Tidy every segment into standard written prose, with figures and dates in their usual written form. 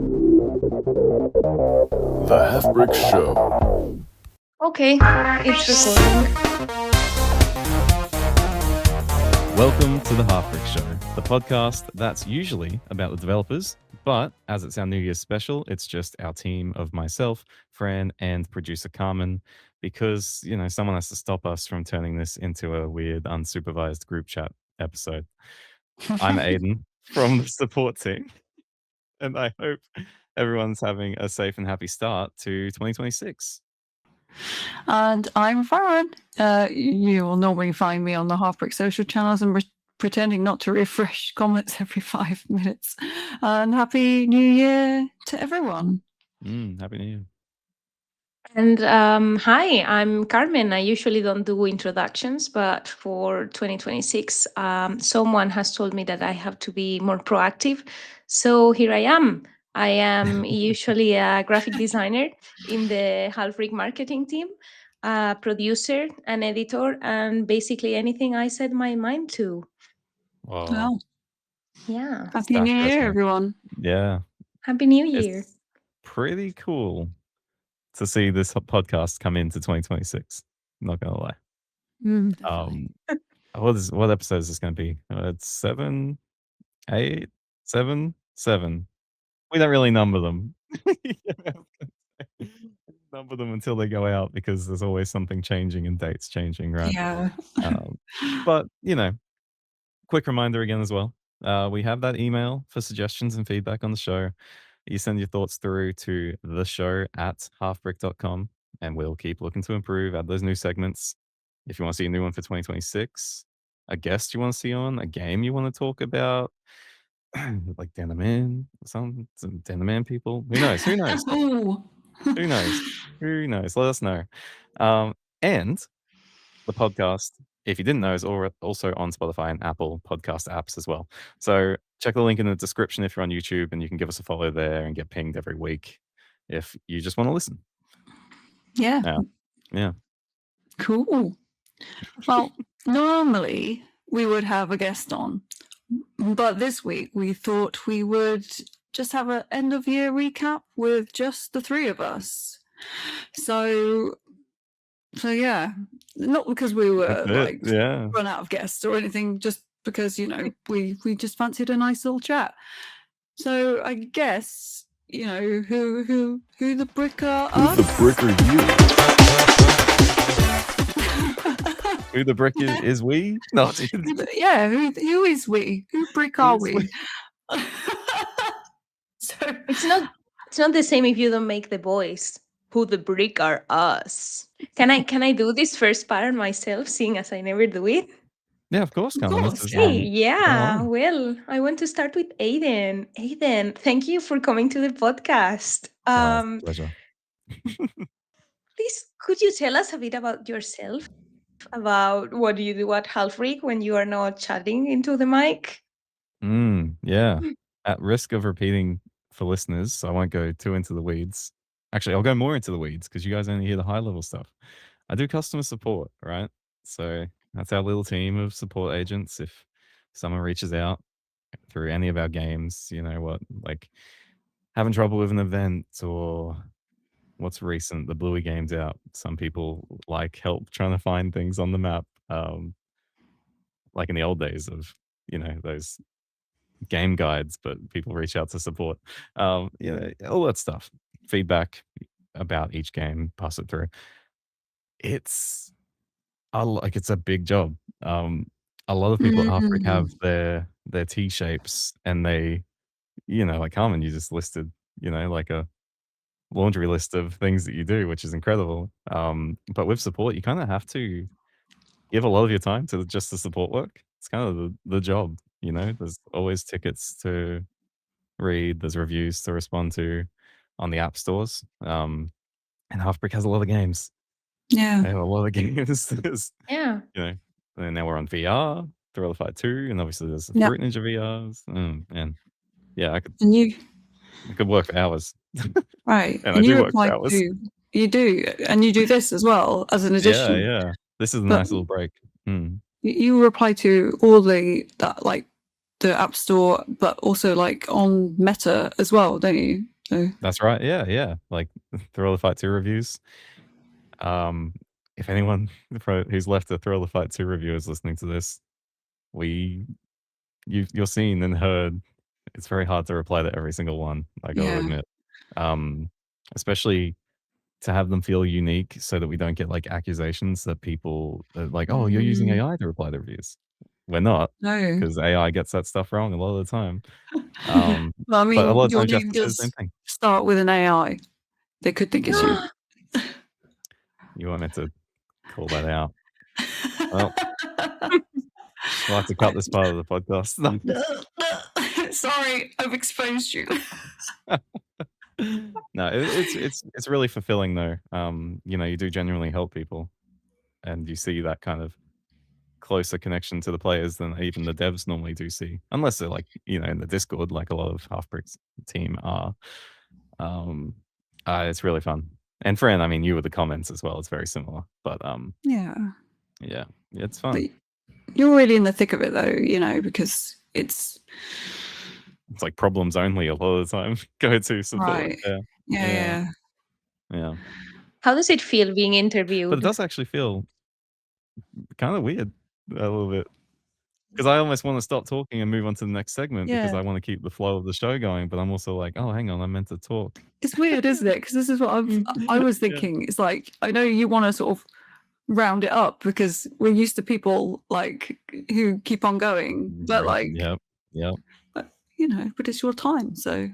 The Halfbrick Show. Okay, it's recording. Welcome to the Halfbrick Show, the podcast that's usually about the developers, but as it's our New Year's special, it's just our team of myself, Fran, and producer Carmen, because, someone has to stop us from turning this into a weird, unsupervised group chat episode. I'm Aiden from the support team, and I hope everyone's having a safe and happy start to 2026. And I'm Fran. You will normally find me on the Halfbrick social channels and pretending not to refresh comments every 5 minutes. And Happy New Year to everyone. Happy New Year. And hi, I'm Carmen. I usually don't do introductions, but for 2026, someone has told me that I have to be more proactive. So here I am. I am usually a graphic designer in the Halfbrick marketing team, a producer, an editor, and basically anything I set my mind to. Wow. Well, Yeah. Happy New Staff Year, resume. everyone. Yeah. Happy New Year. It's pretty cool to see this podcast come into 2026. Not gonna lie. Definitely. What episode is this gonna be? It's 7, 8, 7, 7. We don't really number them. Number them until they go out because there's always something changing and dates changing, right? Yeah. But quick reminder again as well. We have that email for suggestions and feedback on the show. You send your thoughts through to theshow@halfbrick.com, and we'll keep looking to improve, add those new segments. If you want to see a new one for 2026, a guest you want to see on, a game you want to talk about, like Dan the Man, some Dan the Man people. Who knows? Who knows? Oh. Who knows? Who knows? Let us know. And the podcast, if you didn't know, is also on Spotify and Apple podcast apps as well. So check the link in the description if you're on YouTube, and you can give us a follow there and get pinged every week if you just want to listen. Yeah. Yeah. Cool. Well, normally we would have a guest on, but this week we thought we would just have an end of year recap with just the three of us. So yeah, not because we were run out of guests or anything, just because we just fancied a nice little chat. So I guess who the brick are us? Who the brick are you? Who the brick is we? No, yeah. Who is we? Who brick are we? So it's not the same if you don't make the voice. Who the brick are us? Can I do this first part myself, seeing as I never do it? Yeah, of course, Carmen. Yeah. Well, I want to start with Aiden. Aiden, thank you for coming to the podcast. Pleasure. Please, could you tell us a bit about yourself? About what do you do at Halfbrick when you are not chatting into the mic? Yeah. At risk of repeating for listeners, so I won't go too into the weeds. Actually, I'll go more into the weeds because you guys only hear the high level stuff. I do customer support, right? So that's our little team of support agents. If someone reaches out through any of our games, like having trouble with an event or what's recent, the Bluey game's out. Some people like help trying to find things on the map, like in the old days of, those game guides, but people reach out to support, all that stuff, feedback about each game, pass it through. It's a big job. A lot of people at Halfbrick have their T shapes, and they, like Carmen, you just listed, like a laundry list of things that you do, which is incredible. But with support, you kind of have to give a lot of your time to just the support work. It's kind of the job, There's always tickets to read, there's reviews to respond to on the app stores. And Halfbrick has a lot of games. Yeah. They have a lot of games. Yeah. And now we're on VR, Thrill of Fight 2, and obviously there's the Fruit Ninja VRs. And yeah, I could work for hours. Right. And I do work for hours. You do, and you do this as well as an addition. Yeah. This is a nice little break. You reply to all the App Store, but also like on Meta as well, don't you? So That's right. Yeah. Like Thrill of the Fight 2 reviews. If anyone who's left a Thrill of the Fight 2 review is listening to this, you're seen and heard. It's very hard to reply to every single one, I gotta yeah, admit. Especially to have them feel unique so that we don't get like accusations that people are like, oh, you're using AI to reply to reviews. We're not, no. because AI gets that stuff wrong a lot of the time. Well, I But a lot mean, of your times you have name to say the same does thing. start with an AI. They could think it's you. You weren't meant to call that out. Well, we'll have to cut this part of the podcast. Sorry, I've exposed you. No, it's really fulfilling though. You do genuinely help people, and you see that kind of closer connection to the players than even the devs normally do see, unless they're like in the Discord, like a lot of Halfbrick's team are. It's really fun. And Fran, I mean, you with the comments as well. It's very similar, but Yeah, it's but fun. you're really in the thick of it though, because it's like problems only a lot of the time. Go to support. right. Yeah. How does it feel being But it interviewed? does actually feel kind of weird a little bit, because I almost want to stop talking and move on to the next segment because Yeah. I want to keep the flow of the show going. But I'm also like, oh, hang on, I meant to talk. It's weird, isn't it? Because this is what I was thinking. It's like, I know you want to sort of round it up because we're used to people like who keep on going, but like, Yep. but, but it's your time, so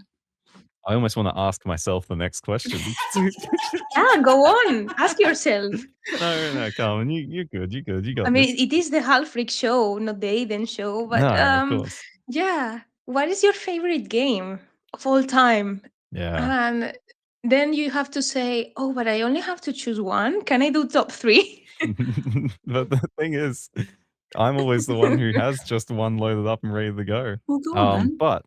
I almost want to ask myself the next question. Yeah, go on. Ask yourself. No, Carmen, you're good. You got I mean, this. it is the Halfbrick Show, not the Aiden Show. But No, of course. yeah. What is your favorite game of all time? Yeah. And then you have to say, oh, but I only have to choose one. Can I do top 3? But the thing is, I'm always the one who has just one loaded up and ready to go. well, go on then. But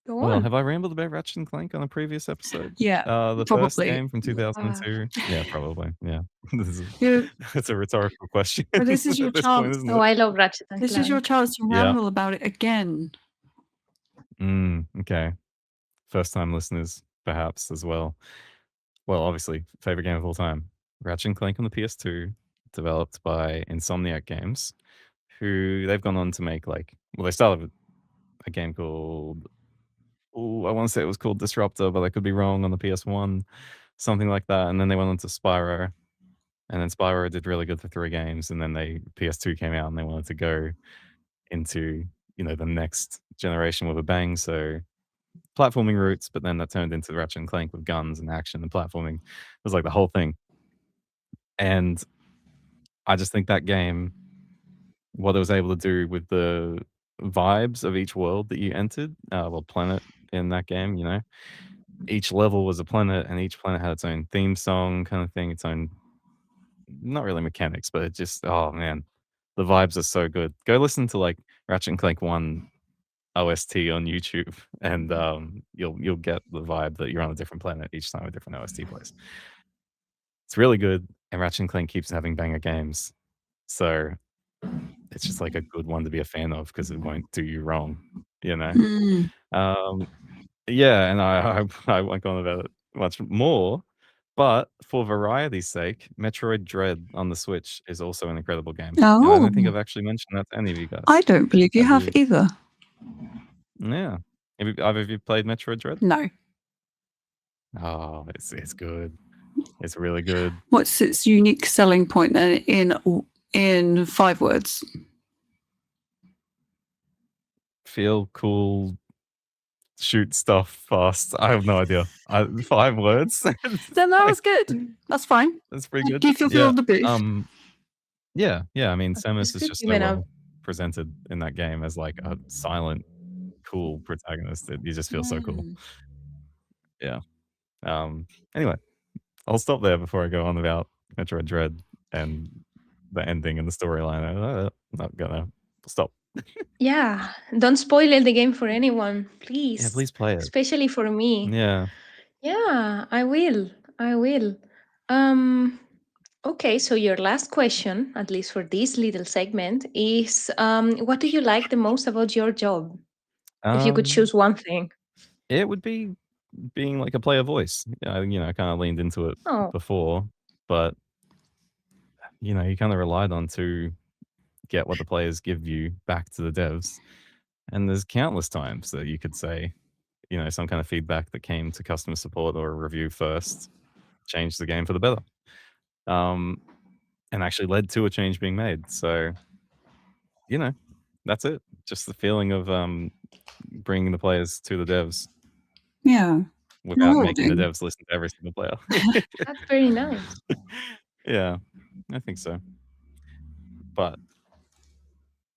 Go well, on. have I rambled about Ratchet and Clank on a previous episode? Yeah, The probably. first game from 2002. Yeah, probably. Yeah, You- that's a rhetorical question. But this is your at this point, chance. isn't Oh, it? I love Ratchet and This Clank. is your chance to Yeah. ramble about it again. Okay. First time listeners, perhaps as well. Well, obviously, favorite game of all time, Ratchet and Clank on the PS2, developed by Insomniac Games, who they've gone on to make they started with a game called, I want to say it was called Disruptor, but I could be wrong, on the PS1, something like that. And then they went on to Spyro, and then Spyro did really good for 3 games, and then PS2 came out, and they wanted to go into the next generation with a bang. So platforming roots, but then that turned into Ratchet and Clank with guns and action and platforming. It was like the whole thing. And I just think that game, what it was able to do with the vibes of each world that you entered, planet in that game, each level was a planet, and each planet had its own theme song kind of thing, its own, not really mechanics, but it just, oh man, the vibes are so good. Go listen to Ratchet and Clank 1 OST on YouTube, and you'll get the vibe that you're on a different planet each time a different OST plays. It's really good, and Ratchet and Clank keeps having banger games, so it's just like a good one to be a fan of because it won't do you wrong, Mm. Yeah, and I won't go on about it much more, but for variety's sake, Metroid Dread on the Switch is also an incredible game. And I don't think Oh, I've actually mentioned that to any of you guys. I don't believe you Have have either. Yeah. Have either of you played Metroid Dread? No. Oh, it's good. It's really good. What's its unique selling point then in 5 words? Feel cool, shoot stuff fast. I have no idea. 5 words. Then that was good. That's fine. That's pretty good. Give your the booth. Yeah. I mean, Samus is good just so given up. well presented in that game as like a silent, cool protagonist that you just feel so cool. Yeah. Anyway, I'll stop there before I go on about Metroid Dread and the ending and the storyline. I'm not gonna stop. Yeah. Don't spoil the game for anyone, please. Yeah, please play it. Especially for me. Yeah. Yeah, I will. Okay, so your last question, at least for this little segment, is what do you like the most about your job? If you could choose one thing. It would be being like a player voice. I kind of leaned into it before, but you kind of relied on to get what the players give you back to the devs. And there's countless times that you could say, some kind of feedback that came to customer support or a review first changed the game for the better. And actually led to a change being made. So, that's it. Just the feeling of bringing the players to the devs. Yeah. Without making the devs listen to every single player. That's very nice. Yeah, I think so. But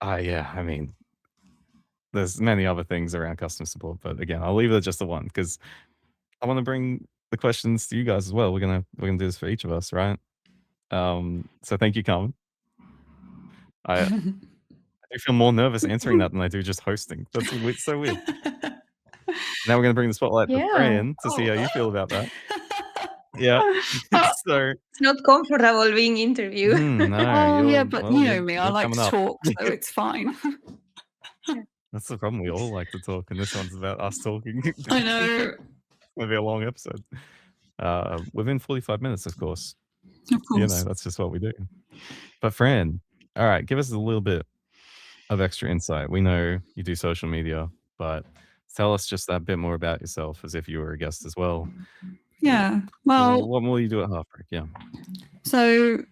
I mean, there's many other things around customer support, but again, I'll leave it at just the one because I want to bring the questions to you guys as well. We're gonna do this for each of us, right? So thank you, Carmen. I feel more nervous answering that than I do just hosting. That's so weird. Now we're gonna bring the spotlight to Fran to see how you feel about that. Yeah. So it's not comfortable being interviewed. No, but you know me, I like to talk, so it's fine. That's the problem. We all like to talk, and this one's about us talking. I know. It's gonna be a long episode. Within 45 minutes, of course. Of course. That's just what we do. But Fran, all right, give us a little bit of extra insight. We know you do social media, but tell us just that bit more about yourself as if you were a guest as well. Yeah. Well, what will you do at Halfbrick? Yeah. So,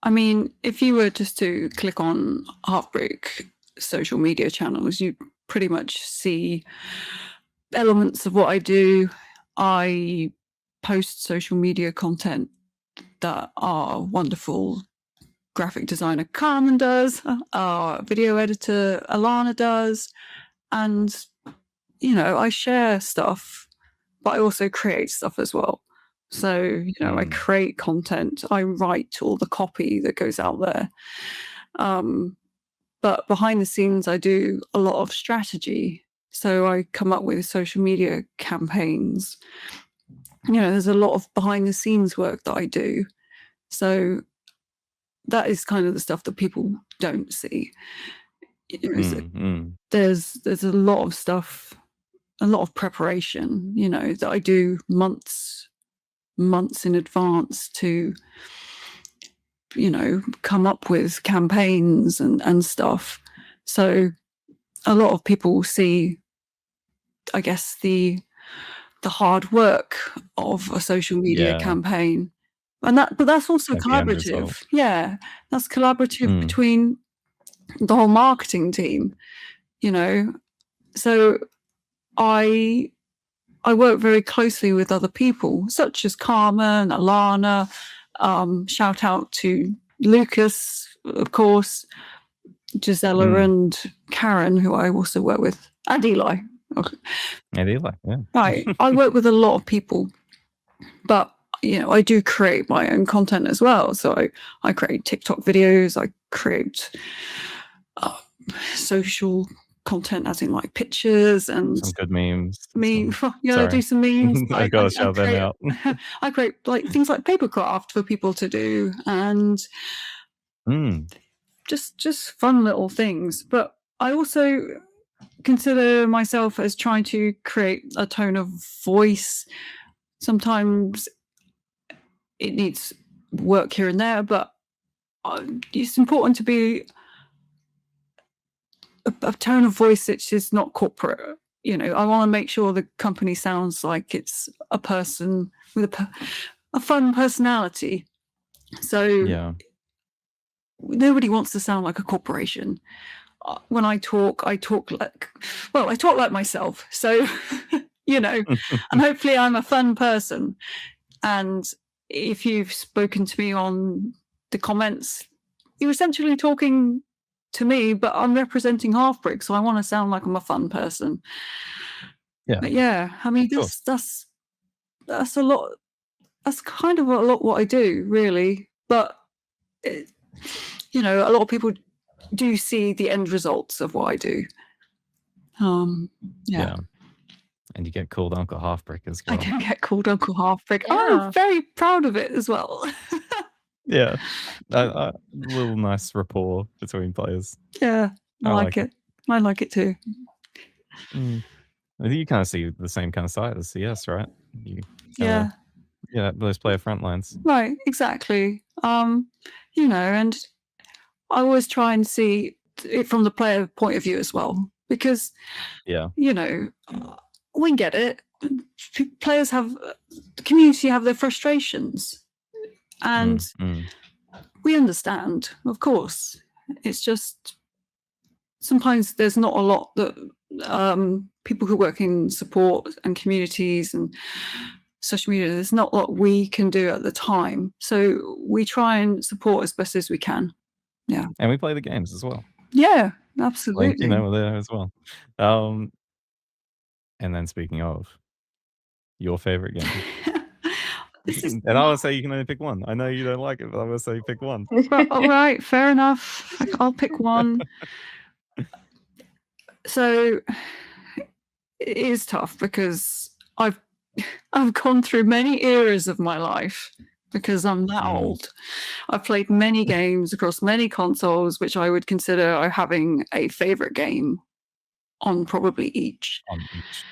I mean, if you were just to click on Halfbrick social media channels, you pretty much see elements of what I do. I post social media content that our wonderful graphic designer Carmen does, our video editor Alana does, and I share stuff, but I also create stuff as well. So I create content, I write all the copy that goes out there, but behind the scenes I do a lot of strategy. So I come up with social media campaigns. There's a lot of behind the scenes work that I do. So that is kind of the stuff that people don't see. There's a lot of stuff, a lot of preparation, that I do months in advance to, come up with campaigns and stuff. So a lot of people see, I guess, the hard work of a social media campaign. And but that's also collaborative. Yeah, that's collaborative between the whole marketing team, So I work very closely with other people, such as Carmen, Alana, shout out to Lucas, of course, Gisela and Karen, who I also work with, and Eli. Okay. And Eli, yeah. Right. I work with a lot of people, but I do create my own content as well. So I create TikTok videos, I create social content, as in like pictures and some good memes. I do some memes. I gotta shout them out. I create like things like papercraft for people to do, and just fun little things. But I also consider myself as trying to create a tone of voice. Sometimes it needs work here and there, but it's important to be a tone of voice that is not corporate. I want to make sure the company sounds like it's a person with a fun personality. So nobody wants to sound like a corporation. When I talk like myself. So, and hopefully I'm a fun person. And if you've spoken to me on the comments, you're essentially talking to me, but I'm representing Halfbrick, so I want to sound like I'm a fun person. Yeah. But yeah, I mean, that's a lot. That's kind of a lot what I do, really. But a lot of people do see the end results of what I do. Yeah. And you get called Uncle Halfbrick as well. I can get called Uncle Halfbrick. Yeah. I'm very proud of it as well. Yeah. A little nice rapport between players. Yeah. I like it. I like it too. I think you kind of see the same kind of side as CS, right? You Yeah. yeah, those player front lines. Right, exactly. You know, and I always try and see it from the player point of view as well, because Yeah. you know, we get it. Players have the community have their frustrations, and we understand. Of course, it's just sometimes there's not a lot that people who work in support and communities and social media, there's not a lot we can do at the time. So we try and support as best as we can. Yeah. And we play the games as well. Yeah, Like, absolutely. you know, we're there as well. And then speaking of your favorite game. And I would say you can only pick one. I know you don't like it, but I would say pick one. All right, fair enough. I'll pick one. So it is tough because I've gone through many eras of my life because I'm that old. I've played many games across many consoles, which I would consider having a favorite game on probably each. On each.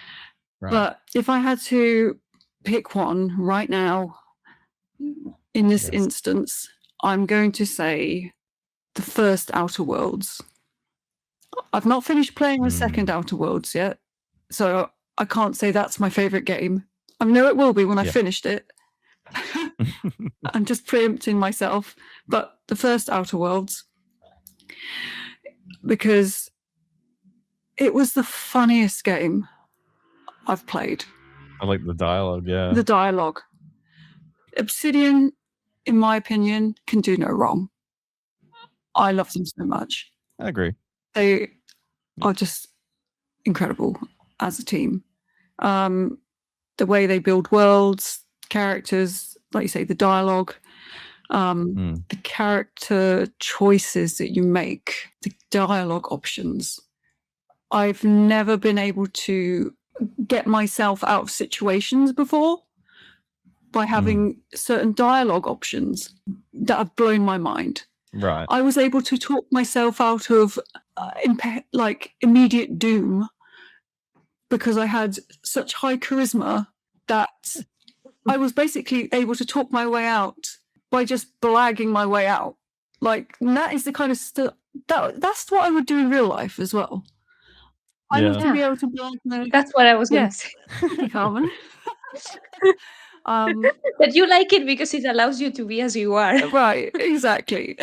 Right. But if I had to pick one right now, in this instance, I'm going to say the first Outer Worlds. I've not finished playing the second Outer Worlds yet, so I can't say that's my favorite game. I know it will be when I finished it. I'm just preempting myself. But the first Outer Worlds, because it was the funniest game I've played. I like the dialogue, yeah. The dialogue. Obsidian, in my opinion, can do no wrong. I love them so much. I agree. They are just incredible as a team. The way they build worlds, characters, like you say, the dialogue, the character choices that you make, the dialogue options. I've never been able to get myself out of situations before by having certain dialogue options that have blown my mind. Right. I was able to talk myself out of immediate doom because I had such high charisma that I was basically able to talk my way out by just blagging my way out. Like, that is the kind of stuff that's what I would do in real life as well. I need to be able to blag my. That's what I was going to say. Thank you, Carmen. But you like it because it allows you to be as you are. Right, exactly.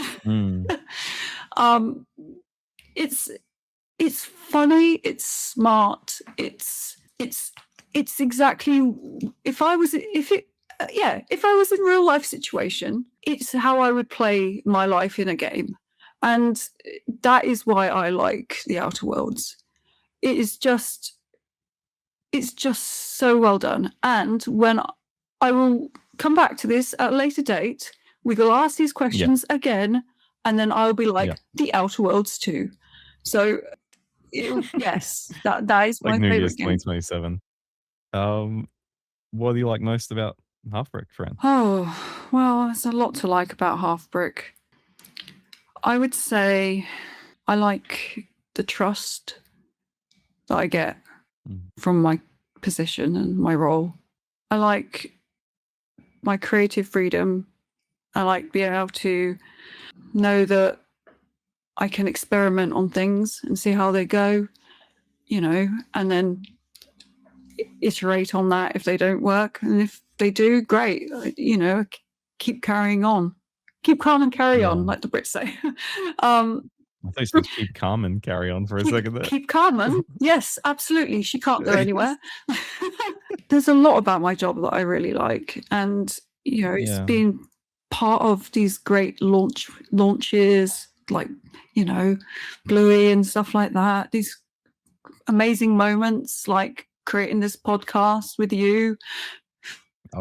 It's funny, it's smart, it's exactly if I was in real life situation, it's how I would play my life in a game. And that is why I like the Outer Worlds. It's just so well done. And when I will come back to this at a later date, we will ask these questions again, and then I'll be like, the Outer Worlds too. So, yes, that is like my New favorite Year's game. 2027. What do you like most about Halfbrick, Fran? Oh, well, there's a lot to like about Halfbrick. I would say I like the trust that I get from my position and my role. I like my creative freedom. I like being able to know that I can experiment on things and see how they go, and then iterate on that if they don't work. And if they do, great, keep carrying on. Keep calm and carry on, like the Brits say. I thought you said keep calm and carry on for a second there. Keep Carmen. Yes, absolutely. She can't go anywhere. There's a lot about my job that I really like. And, it's been part of these great launches, like, Bluey and stuff like that. These amazing moments, like creating this podcast with you.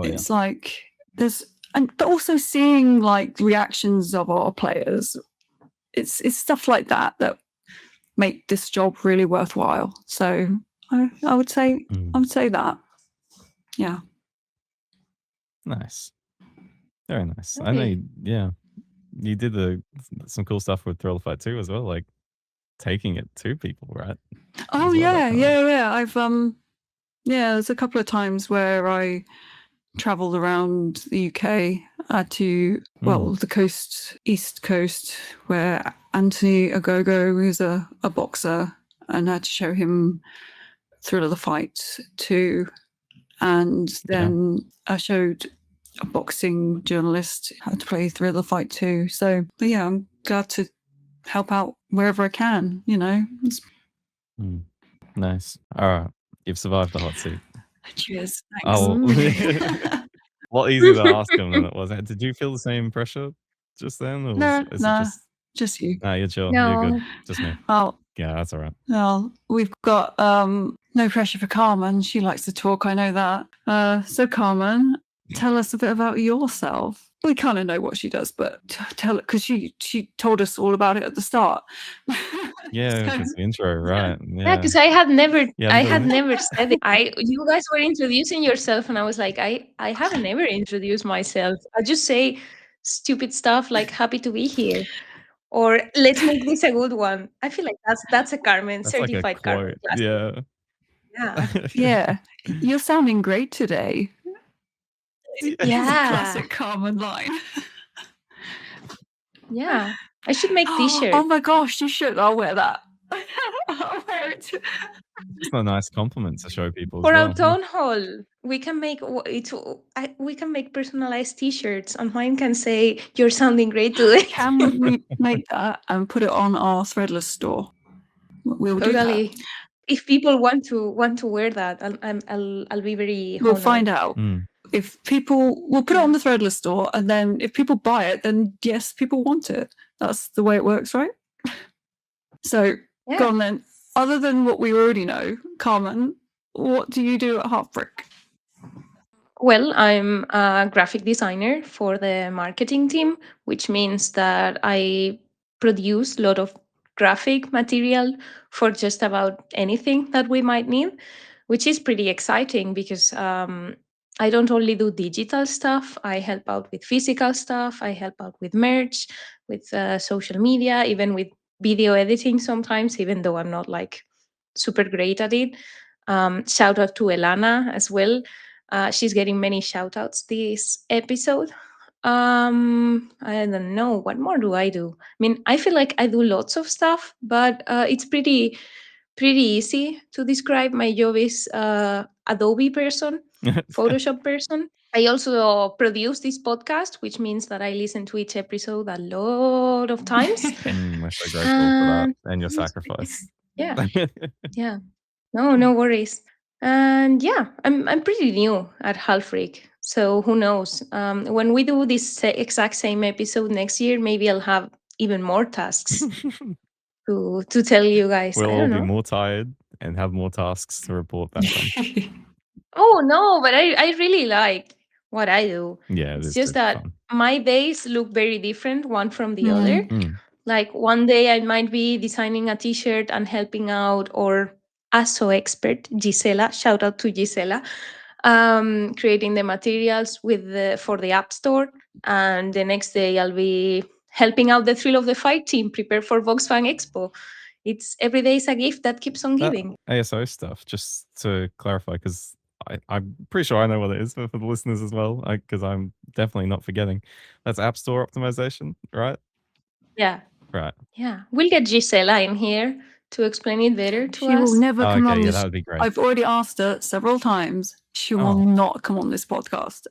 It's like but also seeing like reactions of our players. It's stuff like that make this job really worthwhile. So I would say that. Yeah. Nice. Very nice. I know you did some cool stuff with Thrill Fight 2 as well, like taking it to people, right? Oh yeah. I've Yeah, there's a couple of times where I travelled around the UK to, the east coast, where Anthony Ogogo, who's a boxer, and I had to show him Thrill of the Fight too. And then I showed a boxing journalist how to play Thrill of the Fight too. So, but yeah, I'm glad to help out wherever I can, you know. Nice. All right. You've survived the hot seat. Cheers. Thanks. Oh, a lot easier to ask him than it was. Did you feel the same pressure just then? Or No, is it just you. Nah, you're chill. No. You're good. Just me. Well, Yeah, that's all right. well, we've got no pressure for Carmen. She likes to talk, I know that. So Carmen, tell us a bit about yourself. We kind of know what she does, but tell it, because she told us all about it at the start. Yeah, So- it's the intro, right? Yeah, because I had never Yeah, said it. You guys were introducing yourself, and I was like, I haven't ever introduced myself. I just say stupid stuff like "happy to be here" or "let's make this a good one." I feel like that's a Carmen, that's like a certified Carmen quote. classic. Yeah. Yeah. Yeah, you're sounding great today. Yeah. Classic Carmen line. Yeah. I should make t-shirts. Oh my gosh, you should. I'll wear that. I'll wear it. It's a nice compliment to show people For as our well. town hall, we can make we can make personalized t-shirts, and mine can say "You're sounding great today." Can we make that and put it on our Threadless store? We'll do that. Totally. If people want to wear that, I'll be very We'll honored. find out. If people, we'll put it on the Threadless store, and then if people buy it, then yes, people want it. That's the way it works, right? So, go on then. Other than what we already know, Carmen, what do you do at Halfbrick? Well, I'm a graphic designer for the marketing team, which means that I produce a lot of graphic material for just about anything that we might need, which is pretty exciting because I don't only do digital stuff, I help out with physical stuff, I help out with merch, with social media, even with video editing sometimes, even though I'm not like super great at it. Shout out to Elana as well. She's getting many shout outs this episode. I don't know. What more do I do? I mean, I feel like I do lots of stuff, but it's pretty easy to describe. My job is Adobe person, Photoshop person. I also produce this podcast, which means that I listen to each episode a lot of times. We're so grateful for that and your sacrifice. Yeah. Yeah. No worries. And yeah, I'm pretty new at Halfbrick, so who knows? When we do this exact same episode next year, maybe I'll have even more tasks to tell you guys. We'll I all don't be know. more tired and have more tasks to report that time. Oh no, but I really like what I do. Yeah, it's just that fun. my days look very different one from the other. Like one day I might be designing a t-shirt and helping out, or ASO expert Gisela, shout out to Gisela, creating the materials for the App Store. And the next day I'll be helping out the Thrill of the Fight team prepare for Volkswagen Expo. It's every day is a gift that keeps on giving. ASO stuff, just to clarify, because I'm pretty sure I know what it is for the listeners as well, because I'm definitely not forgetting. That's App Store optimization, right? Yeah. Right. Yeah. We'll get Gisela in here to explain it better to She us. will never come on Yeah, this. that would be great. I've already asked her several times. She will not come on this podcast.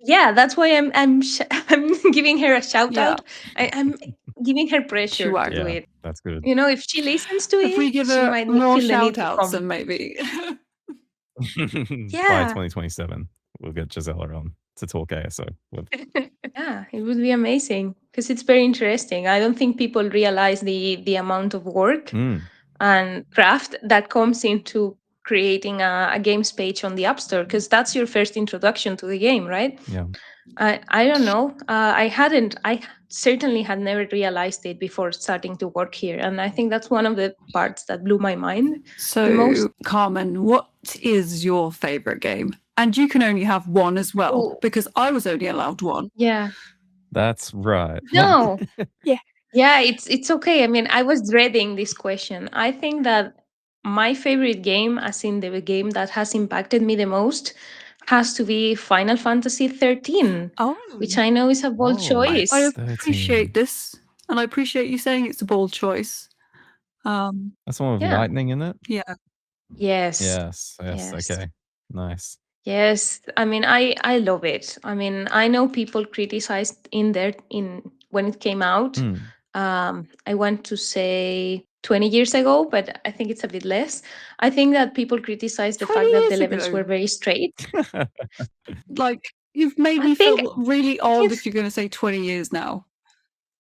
Yeah, that's why I'm giving her a shout out. I'm giving her pressure to do it. That's good. You know, if she listens to If we it, give she her might more feel the need shout to outs, come. then maybe. By 2027, we'll get Gisela on to talk ASO with. Yeah, it would be amazing because it's very interesting. I don't think people realize the amount of work and craft that comes into creating a games page on the App Store, because that's your first introduction to the game, right? Yeah. I don't know. I certainly had never realized it before starting to work here. And I think that's one of the parts that blew my mind the most. So, Carmen, what is your favorite game? And you can only have one as well, because I was only allowed one. Yeah. That's right. No. Yeah, it's okay. I mean, I was dreading this question. I think that my favorite game, as in the game that has impacted me the most, has to be Final Fantasy 13, Oh, which I know is a bold choice. I 13. appreciate this, and I appreciate you saying it's a bold choice. That's the one with Yeah. lightning in it? Yeah. Yes. Yes. Yes. Okay. Nice. Yes, I mean, I love it. I mean, I know people criticized when it came out. Mm. I want to say 20 years ago, but I think it's a bit less. I think that people criticized the 20 fact that the years levels ago. were very straight. Like, you've made I me think feel really old it's if you're going to say 20 years now.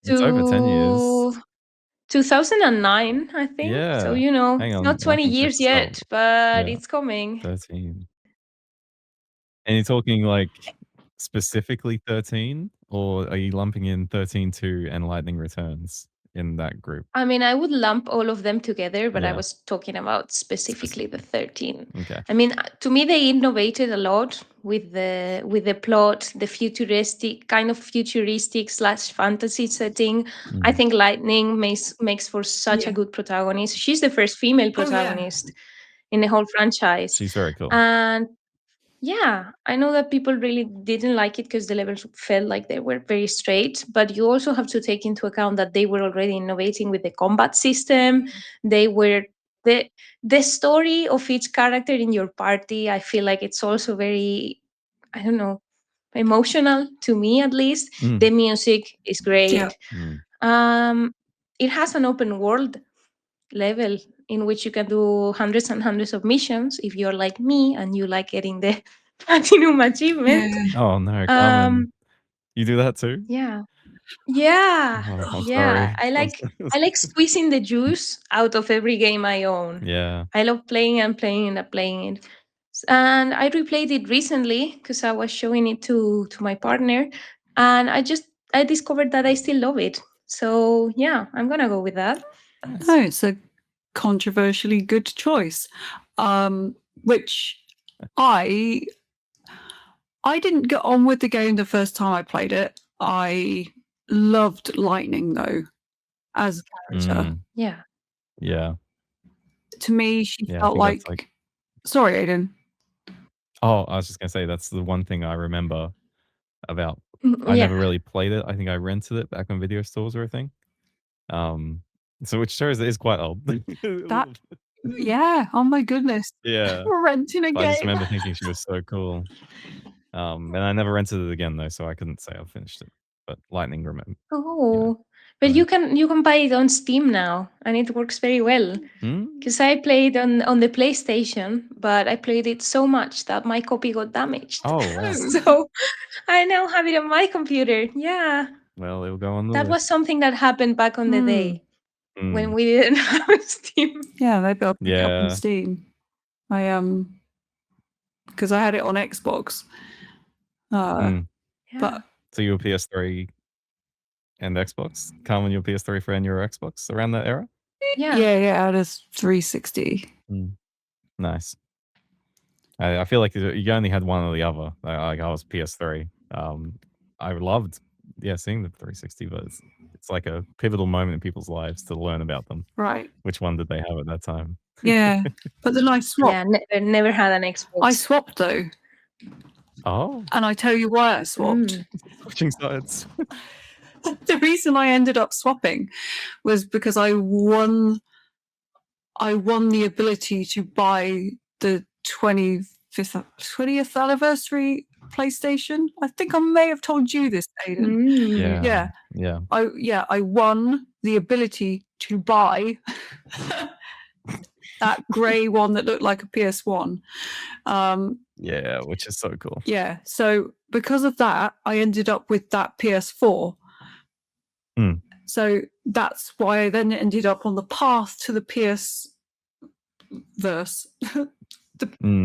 It's over 10 years. 2009, I think. So, Yeah. Hang it's on. not I 20 can check years this out. yet, but Yeah. it's coming. 13. And you're talking like specifically 13, or are you lumping in 13-2 and Lightning Returns in that group? I mean, I would lump all of them together, but I Yeah. was talking about specifically the 13. Okay. I mean, to me, they innovated a lot with the plot, the futuristic / fantasy setting. I think Lightning makes for such a Yeah. good protagonist. She's the first female Oh, yeah. protagonist in the whole franchise. She's very cool. And yeah, I know that people really didn't like it because the levels felt like they were very straight, but you also have to take into account that they were already innovating with the combat system. They were the story of each character in your party. I feel like it's also very, I don't know, emotional to me at least. Mm. The music is great. Yeah. It has an open world level in which you can do hundreds and hundreds of missions if you're like me and you like getting the platinum achievement. Yeah. Oh no, Carmen. Um, You do that too? yeah. Oh, I'm sorry. I like squeezing the juice out of every game I own. Yeah. I love playing and playing and playing it. And I replayed it recently because I was showing it to my partner, and I discovered that I still love it. So yeah, I'm gonna go with that. Nice. No, it's a controversially good choice. Which I didn't get on with the game the first time I played it. I loved Lightning though, as a character. Mm. Yeah. Yeah. To me, she Yeah, I felt think like... that's like... Sorry, Aiden. Oh, I was just gonna say that's the one thing I remember about. I Yeah. never really played it. I think I rented it back when video stores were a thing. So which shows it is quite old. That... Yeah. Oh my goodness. Yeah. We're renting a But I just game. remember thinking she was so cool. And I never rented it again though, so I couldn't say I've finished it. But Lightning remember. Oh, but you can buy it on Steam now, and it works very well. Because I played on the PlayStation, but I played it so much that my copy got damaged. Oh wow. So I now have it on my computer. Yeah, Well, it'll go on the that list. was something that happened back on the day when we didn't have Steam. Yeah, maybe I'll pick it up on Yeah. Steam. I because I had it on Xbox. Yeah. But So you were PS3 and Xbox? Carmen, your PS3 friend, your Xbox around that era? yeah, yeah, I had a 360. Nice. I feel like you only had one or the other. Like I was PS3. I loved seeing the 360, but it's like a pivotal moment in people's lives to learn about them. Right. Which one did they have at that time? Yeah, but then I swapped. yeah. Never had an Xbox. I swapped though, Oh, and I tell you why I swapped. switching sides. The reason I ended up swapping was because I won the ability to buy the 20th anniversary PlayStation. I think I may have told you this, Aiden. Yeah. I won the ability to buy that grey one that looked like a PS1. Yeah, which is so cool. Yeah, so because of that, I ended up with that PS4. So that's why I then ended up on the path to the PS verse, the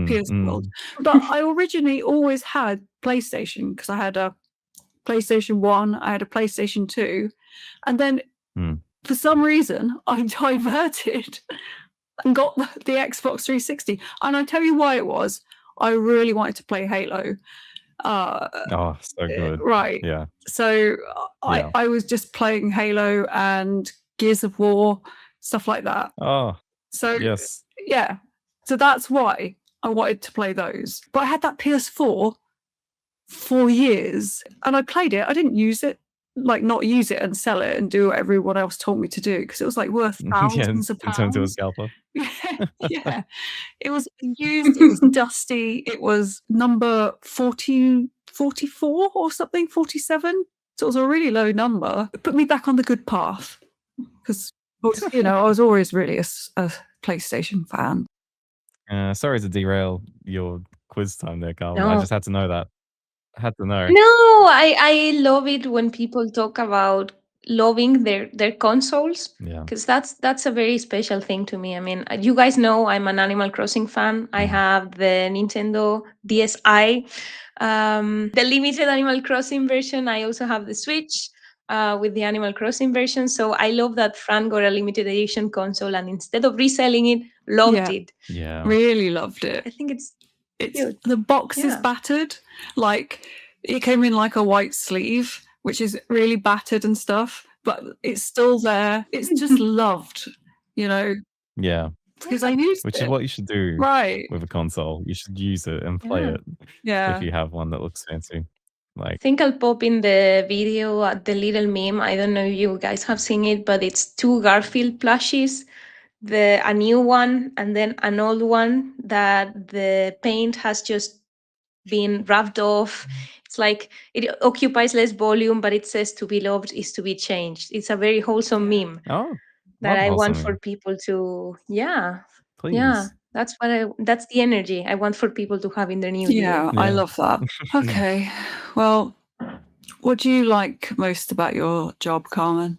PS world. But I originally always had PlayStation because I had a PlayStation 1, I had a PlayStation 2, and then for some reason I diverted and got the Xbox 360. And I tell you why it was. I really wanted to play Halo. Oh, so good. Right. Yeah. So I was just playing Halo and Gears of War, stuff like that. Oh, So Yes. yeah, so that's why I wanted to play those. But I had that PS4 for years, and I played it. I didn't use it, like not use it and sell it and do what everyone else told me to do, because it was like worth Yeah, thousands of it turned to a pounds. scalper. Yeah, it was used. It was dusty. It was number 44 or something, 47. So it was a really low number. It put me back on the good path, because I was always really a PlayStation fan. Sorry to derail your quiz time there, Carmen. I No. just had to know that. I had to know. No, I love it when people talk about loving their consoles, Yeah. because that's a very special thing to me. I mean, you guys know I'm an Animal Crossing fan. I have the Nintendo DSi, the limited Animal Crossing version. I also have the Switch with the Animal Crossing version. So I love that Fran got a limited edition console, and instead of reselling it, loved it. Yeah. Really loved it. I think it's It's the box is Yeah. battered. Like it came in like a white sleeve, which is really battered and stuff, but it's still there. It's just loved, Yeah. because I used Which it. is what you should do Right. with a console. You should use it and play Yeah. it Yeah. if you have one that looks fancy. I think I'll pop in the video the little meme. I don't know if you guys have seen it, but it's two Garfield plushies, a new one and then an old one that the paint has just been rubbed off. It's like it occupies less volume, but it says to be loved is to be changed. It's a very wholesome meme Oh, that love I want wholesome for meme. people to, Please. yeah. That's the energy I want for people to have in their new year. Yeah, I love that. Okay. Well, what do you like most about your job, Carmen?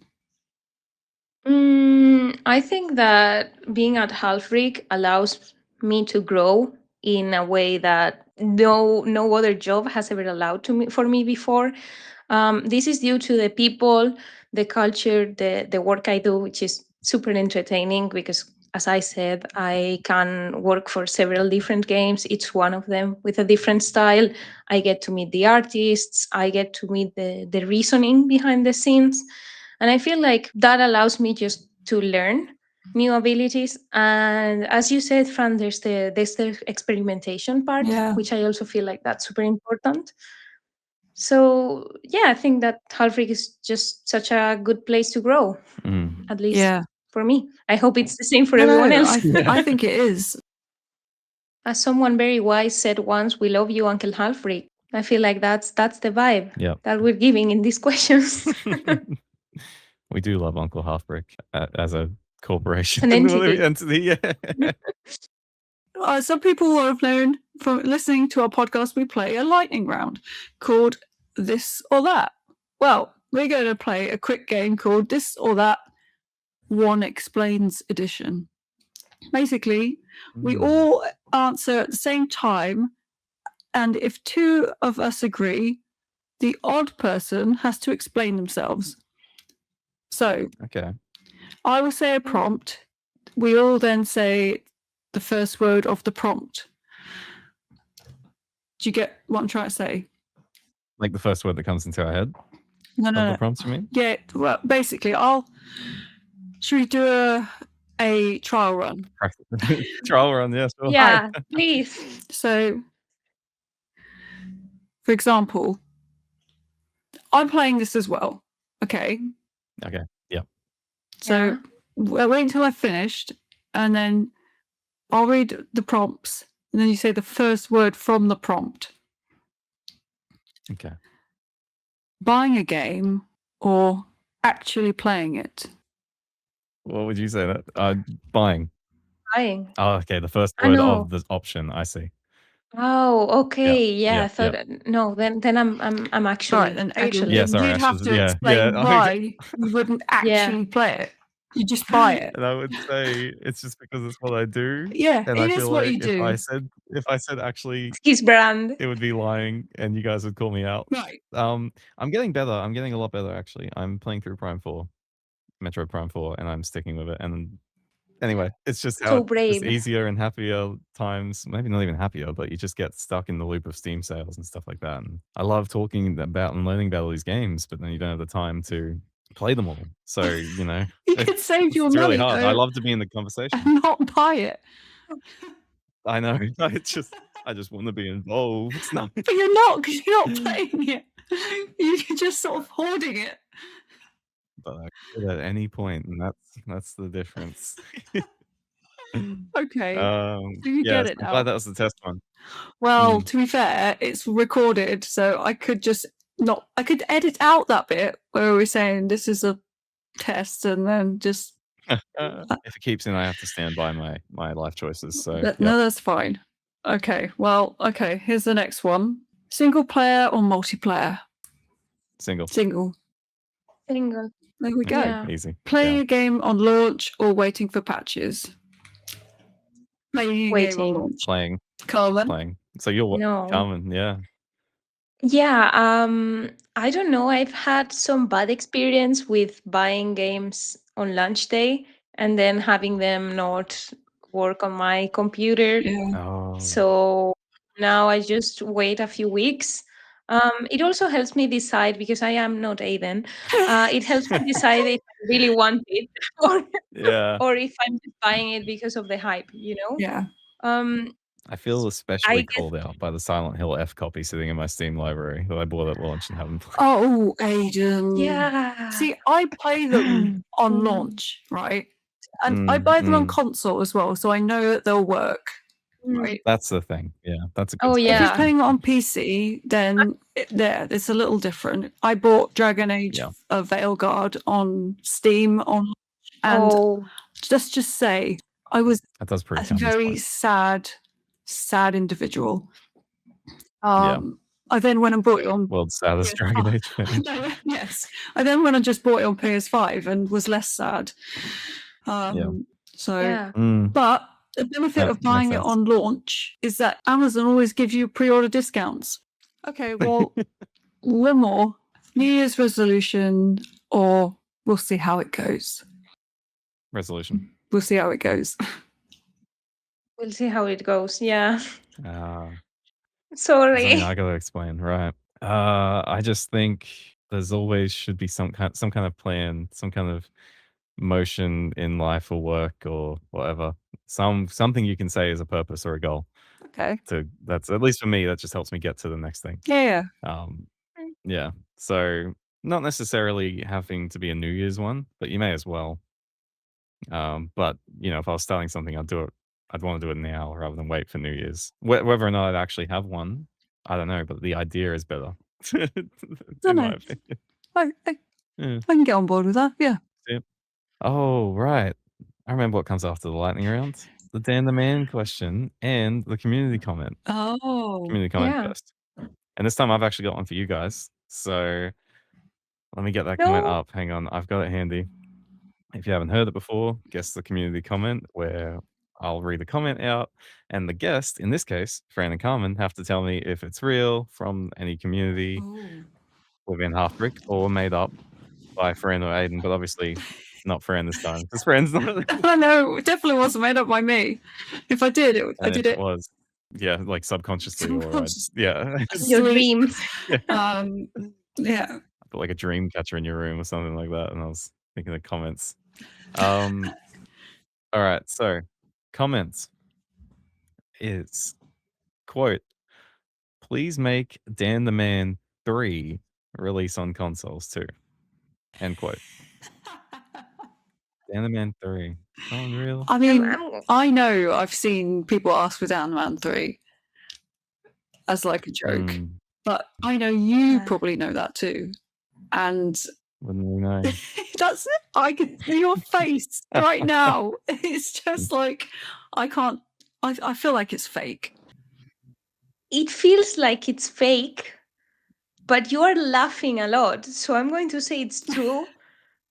I think that being at Halfbrick allows me to grow in a way that no other job has ever allowed for me before. This is due to the people, the culture, the work I do, which is super entertaining because, as I said, I can work for several different games, each one of them with a different style. I get to meet the artists, I get to meet the reasoning behind the scenes. And I feel like that allows me just to learn new abilities. And as you said, Fran, there's the experimentation part, Yeah. which I also feel like that's super important. So yeah, I think that Halfbrick is just such a good place to grow, at least for me. I hope it's the same for everyone else. I think it is. As someone very wise said once, "We love you, Uncle Halfbrick." I feel like that's the vibe that we're giving in these questions. We do love Uncle Halfbrick as a corporation. An entity. Some people will have known from listening to our podcast, we play a lightning round called This or That. Well, we're going to play a quick game called This or That One Explains Edition. Basically, we all answer at the same time, and if two of us agree, the odd person has to explain themselves. So, I will say a prompt. We all then say the first word of the prompt. Do you get what I'm trying to say? Like the first word that comes into our head? No. The prompts, you mean? Yeah, well, basically, should we do a trial run? Trial run, yes. Yeah, sure. Yeah, please. So, for example, I'm playing this as well. Okay. Yeah. So, I'll wait until I've finished, and then I'll read the prompts, and then you say the first word from the prompt. Okay. Buying a game or actually playing it? What would you say that? Buying. Buying. Oh, okay. The first word of the option. I see. Oh, okay. Yeah, I thought yeah. No, then I'm actually. Right, then actually. Yeah, sorry, you'd have to explain why you wouldn't actually play it. You just buy it. And I would say it's just because it's what I do. Yeah, and it I is feel what like you do. if I said actually his brand, it would be lying, and you guys would call me out. Right. I'm getting better. I'm getting a lot better actually. I'm playing through Metro Prime 4, and I'm sticking with it. And anyway, it's just how So brave. it's easier and happier times. Maybe not even happier, but you just get stuck in the loop of Steam sales and stuff like that. And I love talking about and learning about all these games, but then you don't have the time to play them all. So, you know, You could save your it's really money, hard. though, I love to be in the conversation. and not buy it. I know. I just want to be involved. No. But you're not, because you're not playing it. You're just sort of hoarding it. But I could at any point, and that's the difference. Okay, so you get it I'm now. glad that was the test one. Well, to be fair, it's recorded, so I could I could edit out that bit where we're saying this is a test, and then just If it keeps in, I have to stand by my life choices. So no, that's fine. Okay, well, here's the next one: single player or multiplayer? single. Single. Single. There we go. Yeah. Easy. Playing a game on launch or waiting for patches? Playing a game on launch. Playing. Carmen? So you're No. Carmen, yeah. Yeah, I don't know. I've had some bad experience with buying games on launch day and then having them not work on my computer. Yeah. Oh. So now I just wait a few weeks. It also helps me decide, because I am not Aiden. It helps me decide if I really want it Yeah. or if I'm just buying it because of the hype, you know? Yeah. I feel especially guess- called out by the Silent Hill F copy sitting in my Steam library that I bought at launch and haven't played. Oh, Aiden. Yeah. See, I play them on launch, right? And I buy them on console as well, so I know that they'll work, right? That's the thing. Yeah, that's a good Oh, sign. If you're yeah. playing it on PC, then it's a little different. I bought Dragon Age of Veilguard on Steam and just say I was That does pretty a very sad individual. I then went and bought it on world's saddest Dragon Age fan. yes. I then went and just bought it on PS5 and was less sad. So Yeah. but the benefit That of buying makes it sense. on launch is that Amazon always gives you pre-order discounts. Okay, well, one more. New Year's resolution, or we'll see how it goes. Resolution. We'll see how it goes. We'll see how it goes. Yeah. Something Sorry. I gotta explain, right? I just think there's always should be some kind of plan, some kind of motion in life or work or whatever. Something you can say is a purpose or a goal. Okay. That's at least for me. That just helps me get to the next thing. Yeah. Yeah. So not necessarily having to be a New Year's one, but you may as well. But you know, if I was starting something, I'd do it. I'd want to do it now rather than wait for New Year's. Whether or not I'd actually have one, I don't know. But the idea is better, in my opinion. I can get on board with that. Yeah. Oh, right. I remember what comes after the lightning round. The Dan the Man question and the community comment. Oh. Community comment first. And this time I've actually got one for you guys. So let me get that comment up. Hang on. I've got it handy. If you haven't heard it before, guess the community comment, where I'll read the comment out. And the guest, in this case, Fran and Carmen, have to tell me if it's real from any community within Halfbrick or made up by Fran or Aiden. But obviously not Fran this time, because Fran's not. I know, it definitely wasn't made up by me. If I did, I did it. Was. Yeah, like subconsciously. Your dreams. Yeah. Put like a dream catcher in your room or something like that. And I was thinking of comments. All right. So comments is, quote, please make Dan the Man 3 release on consoles too. End quote. Dan the Man 3. Oh, unreal. I mean, I know I've seen people ask for Dan the Man 3 as like a joke, but I know you probably know that too. And wouldn't we know? That's it. I can see your face right now. It's just like I can't. I feel like it's fake. It feels like it's fake, but you are laughing a lot. So I'm going to say it's true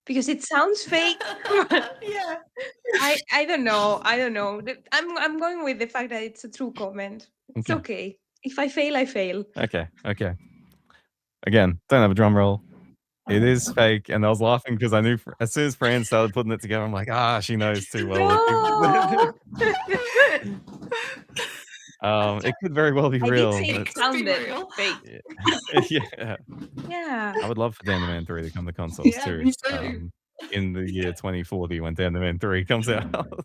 because it sounds fake. Yeah. I don't know. I'm going with the fact that it's a true comment. It's okay. If I fail, I fail. Okay. Again, don't have a drum roll. It is fake, and I was laughing because I knew as soon as Fran started putting it together, I'm like, she knows too well. No. It could very well be I did real. say it That's- sounded real. fake. yeah. Yeah. I would love for Dan the Man 3 to come to consoles Yeah, too. me too. In the year 2040 when Dan the Man 3 comes out.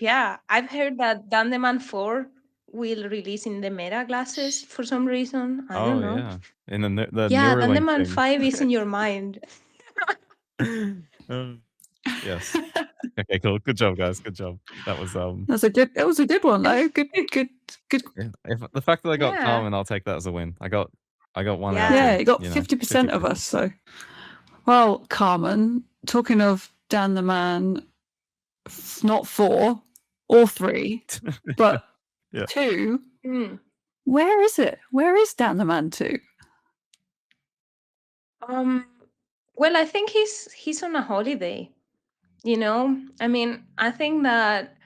Yeah, I've heard that Dandeman 4 will release in the Meta glasses for some reason. I don't know. Yeah. In the Yeah, Neuralink Dandeman thing. 5 is in your mind. Yes. Okay, cool. Good job, guys. Good job. That was That was a good one though. Good. yeah. If the fact that I got Yeah. Carmen, I'll take that as a win. I got one Yeah. out of Yeah, 10, you got know, 50% of 50%. us. So, well, Carmen, talking of Dan the Man, not 4 or 3, but Yeah. 2. Mm. Where is it? Where is Dan the Man 2? Well, I think he's on a holiday. You know, I mean, I think that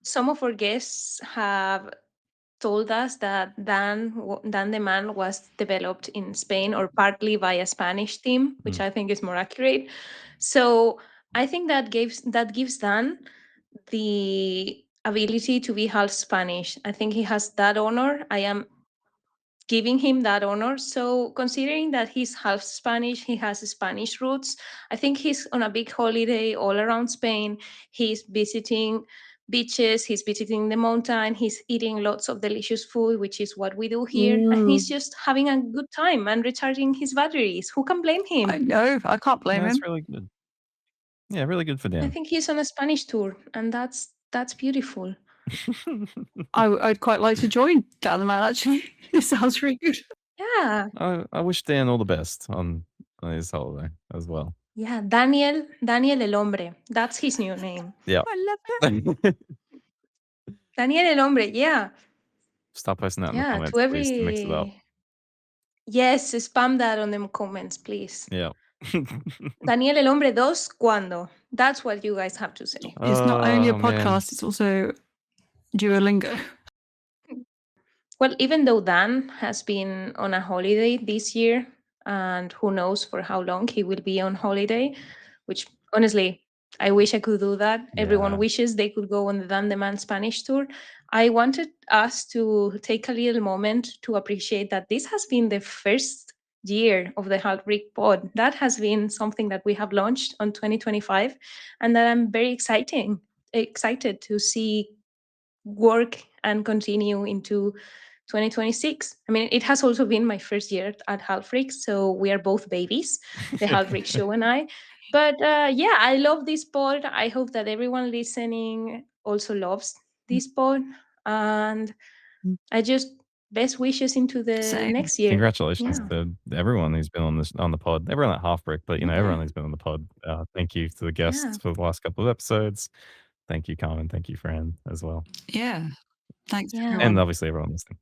some of our guests have told us that Dan the Man was developed in Spain or partly by a Spanish team, which I think is more accurate. So I think that gives Dan the ability to be half Spanish. I think he has that honor. I am giving him that honor. So considering that he's half Spanish, he has Spanish roots. I think he's on a big holiday all around Spain. He's visiting beaches, he's visiting the mountain, he's eating lots of delicious food, which is what we do here. And he's just having a good time and recharging his batteries. Who can blame him? I know. I can't blame That's him. really good. Yeah, really good for Dan. I think he's on a Spanish tour, and that's beautiful. I'd quite like to join Dan the Man, actually. It sounds really good. Yeah. I wish Dan all the best on his holiday as well. Yeah, Daniel El Hombre. That's his new name. Yeah. I love it. Daniel El Hombre, yeah. Stop posting that in the Yeah, comments, to please, to mix it up. Yes, spam that on the comments, please. Yeah. Daniel El Hombre 2, ¿cuándo? That's what you guys have to say. It's not only a Oh, man. podcast, it's also Duolingo. Well, even though Dan has been on a holiday this year, and who knows for how long he will be on holiday, which honestly, I wish I could do that. Everyone Yeah. wishes they could go on the Dan the Man Spanish tour. I wanted us to take a little moment to appreciate that this has been the first year of the Halfbrick Pod. That has been something that we have launched on 2025, and that I'm very excited to see work and continue into 2026. I mean, it has also been my first year at Halfbrick, so we are both babies, the Halfbrick Show and I. But yeah, I love this pod. I hope that everyone listening also loves this pod. And I just best wishes into the Same. next year. Congratulations Yeah. to everyone who's been on the pod. Everyone at Halfbrick, but you know, Yeah. everyone who's been on the pod. Thank you to the guests Yeah. for the last couple of episodes. Thank you, Carmen. Thank you, Fran, as well. Yeah. Thanks, Yeah. everyone. And obviously everyone listening.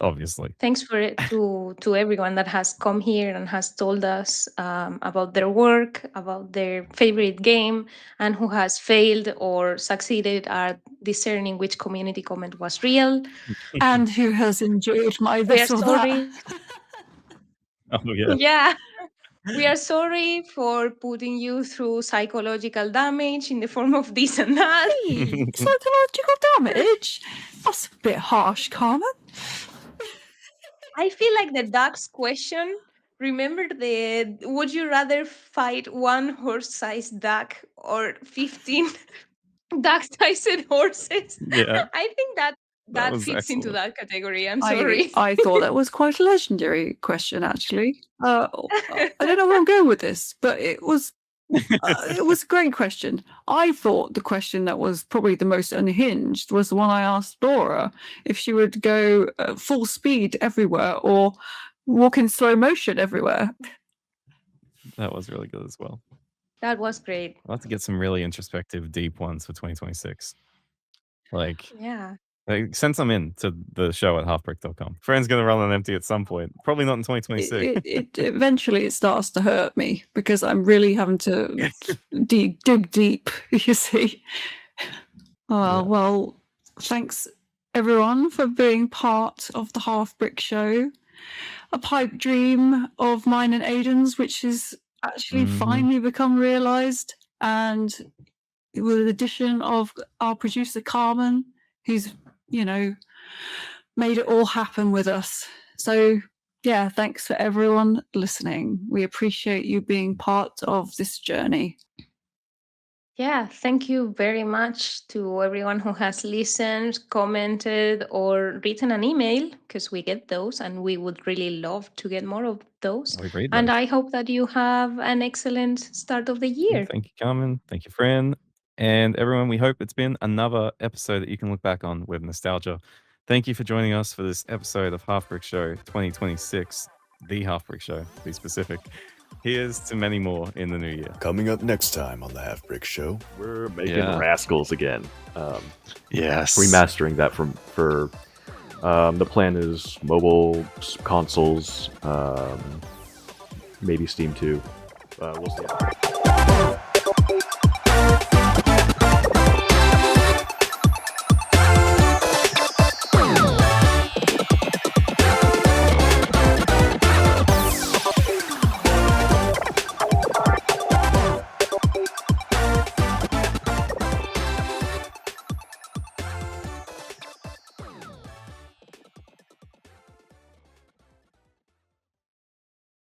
Obviously. Thanks for it to everyone that has come here and has told us about their work, about their favorite game, and who has failed or succeeded at discerning which community comment was real. And who has enjoyed my We are this or sorry. that. Oh yeah. Yeah. We are sorry for putting you through psychological damage in the form of this and that. Hey, psychological damage? That's a bit harsh, Carmen. I feel like the ducks question. Remember the would you rather fight one horse-sized duck or 15 duck-sized horses? Yeah. I think that was fits into excellent. that category. I'm sorry. I thought that was quite a legendary question, actually. I don't know where I'm going with this, but it was a great question. I thought the question that was probably the most unhinged was the one I asked Laura if she would go full speed everywhere or walk in slow motion everywhere. That was really good as well. That was great. I'll have to get some really introspective, deep ones for 2026. Yeah. Send some in to the show at halfbrick.com. Fran's going to run on empty at some point. Probably not in 2026. It eventually it starts to hurt me because I'm really having to dig deep, you see. Well, thanks everyone for being part of the Halfbrick Show. A pipe dream of mine and Aiden's, which has actually finally become realised. And with the addition of our producer Carmen, He's, made it all happen with us. So, yeah, thanks for everyone listening. We appreciate you being part of this journey. Yeah, thank you very much to everyone who has listened, commented, or written an email, because we get those and we would really love to get more of those. We read And those. I hope that you have an excellent start of the year. Thank you, Carmen. Thank you, Fran. And everyone, we hope it's been another episode that you can look back on with nostalgia. Thank you for joining us for this episode of Halfbrick Show 2026, the Halfbrick Show, to be specific. Here's to many more in the new year. Coming up next time on the Halfbrick Show, We're making Yeah. Rascals again. Yes. Remastering that for the plan is mobile consoles, maybe Steam too. We'll see.